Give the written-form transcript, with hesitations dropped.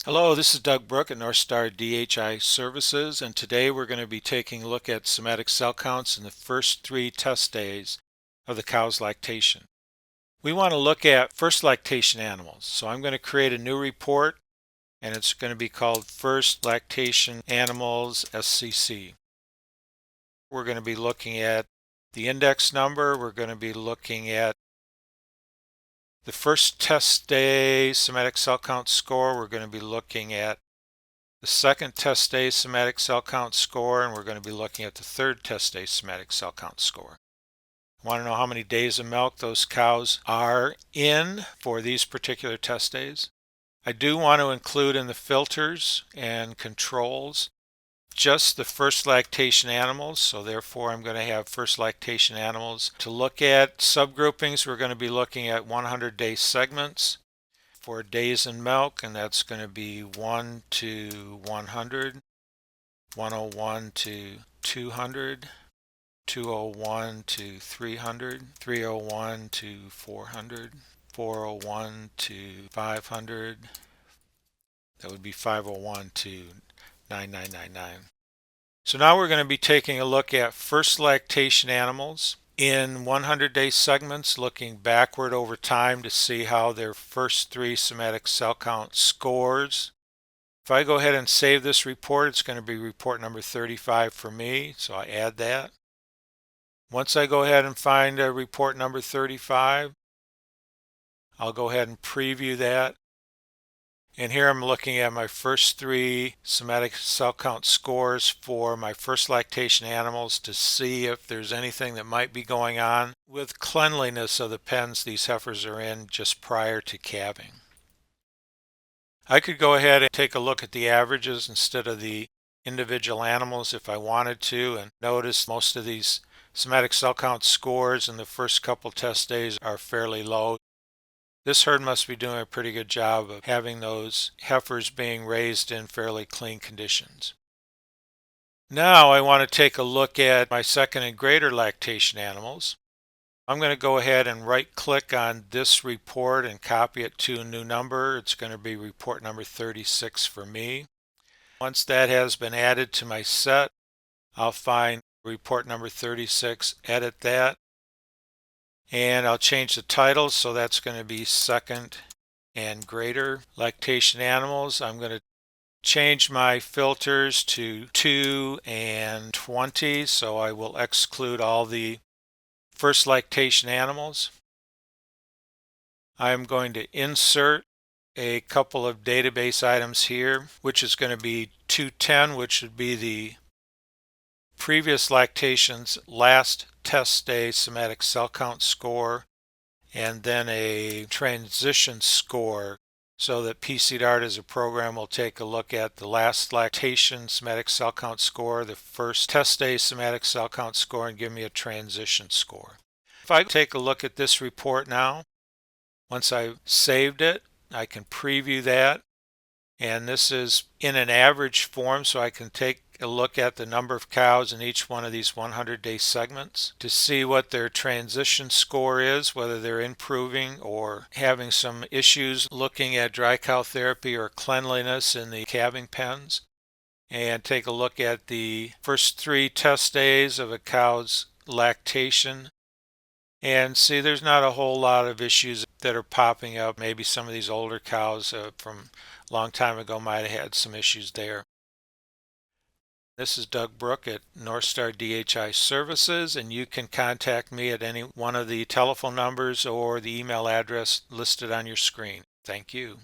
Hello, this is Doug Brook at NorthStar DHI Services, and today we're going to be taking a look at somatic cell counts in the first 3 test days of the cow's lactation. We want to look at first lactation animals, so I'm going to create a new report, and it's going to be called First Lactation Animals SCC. We're going to be looking at the index number, we're going to be looking at the first test day somatic cell count score, we're going to be looking at the second test day somatic cell count score, and we're going to be looking at the third test day somatic cell count score. I want to know how many days of milk those cows are in for these particular test days. I do want to include in the filters and controls just the first lactation animals, so therefore I'm going to have first lactation animals. To look at subgroupings, we're going to be looking at 100-day segments for days in milk, and that's going to be 1 to 100, 101 to 200, 201 to 300, 301 to 400, 401 to 500. That would be 501 to 9999. So now we're going to be taking a look at first lactation animals in 100-day segments, looking backward over time to see how their first 3 somatic cell count scores. If I go ahead and save this report, it's going to be report number 35 for me, so I add that. Once I go ahead and find report number 35, I'll go ahead and preview that. And here I'm looking at my first 3 somatic cell count scores for my first lactation animals to see if there's anything that might be going on with cleanliness of the pens these heifers are in just prior to calving. I could go ahead and take a look at the averages instead of the individual animals if I wanted to, and notice most of these somatic cell count scores in the first couple test days are fairly low. This herd must be doing a pretty good job of having those heifers being raised in fairly clean conditions. Now I want to take a look at my second and greater lactation animals. I'm going to go ahead and right click on this report and copy it to a new number. It's going to be report number 36 for me. Once that has been added to my set, I'll find report number 36, edit that, and I'll change the title, so that's going to be second and greater lactation animals. I'm going to change my filters to 2 and 20, so I will exclude all the first lactation animals. I'm going to insert a couple of database items here, which is going to be 210, which would be the previous lactation's last test day somatic cell count score, and then a transition score, so that PCDART as a program will take a look at the last lactation somatic cell count score, the first test day somatic cell count score, and give me a transition score. If I take a look at this report now, once I've saved it, I can preview that, and this is in an average form, so I can take a look at the number of cows in each one of these 100-day segments to see what their transition score is, whether they're improving or having some issues looking at dry cow therapy or cleanliness in the calving pens, and take a look at the first 3 test days of a cow's lactation and see there's not a whole lot of issues that are popping up. Maybe some of these older cows from a long time ago might have had some issues there. This is Doug Brook at NorthStar DHI Services, and you can contact me at any one of the telephone numbers or the email address listed on your screen. Thank you.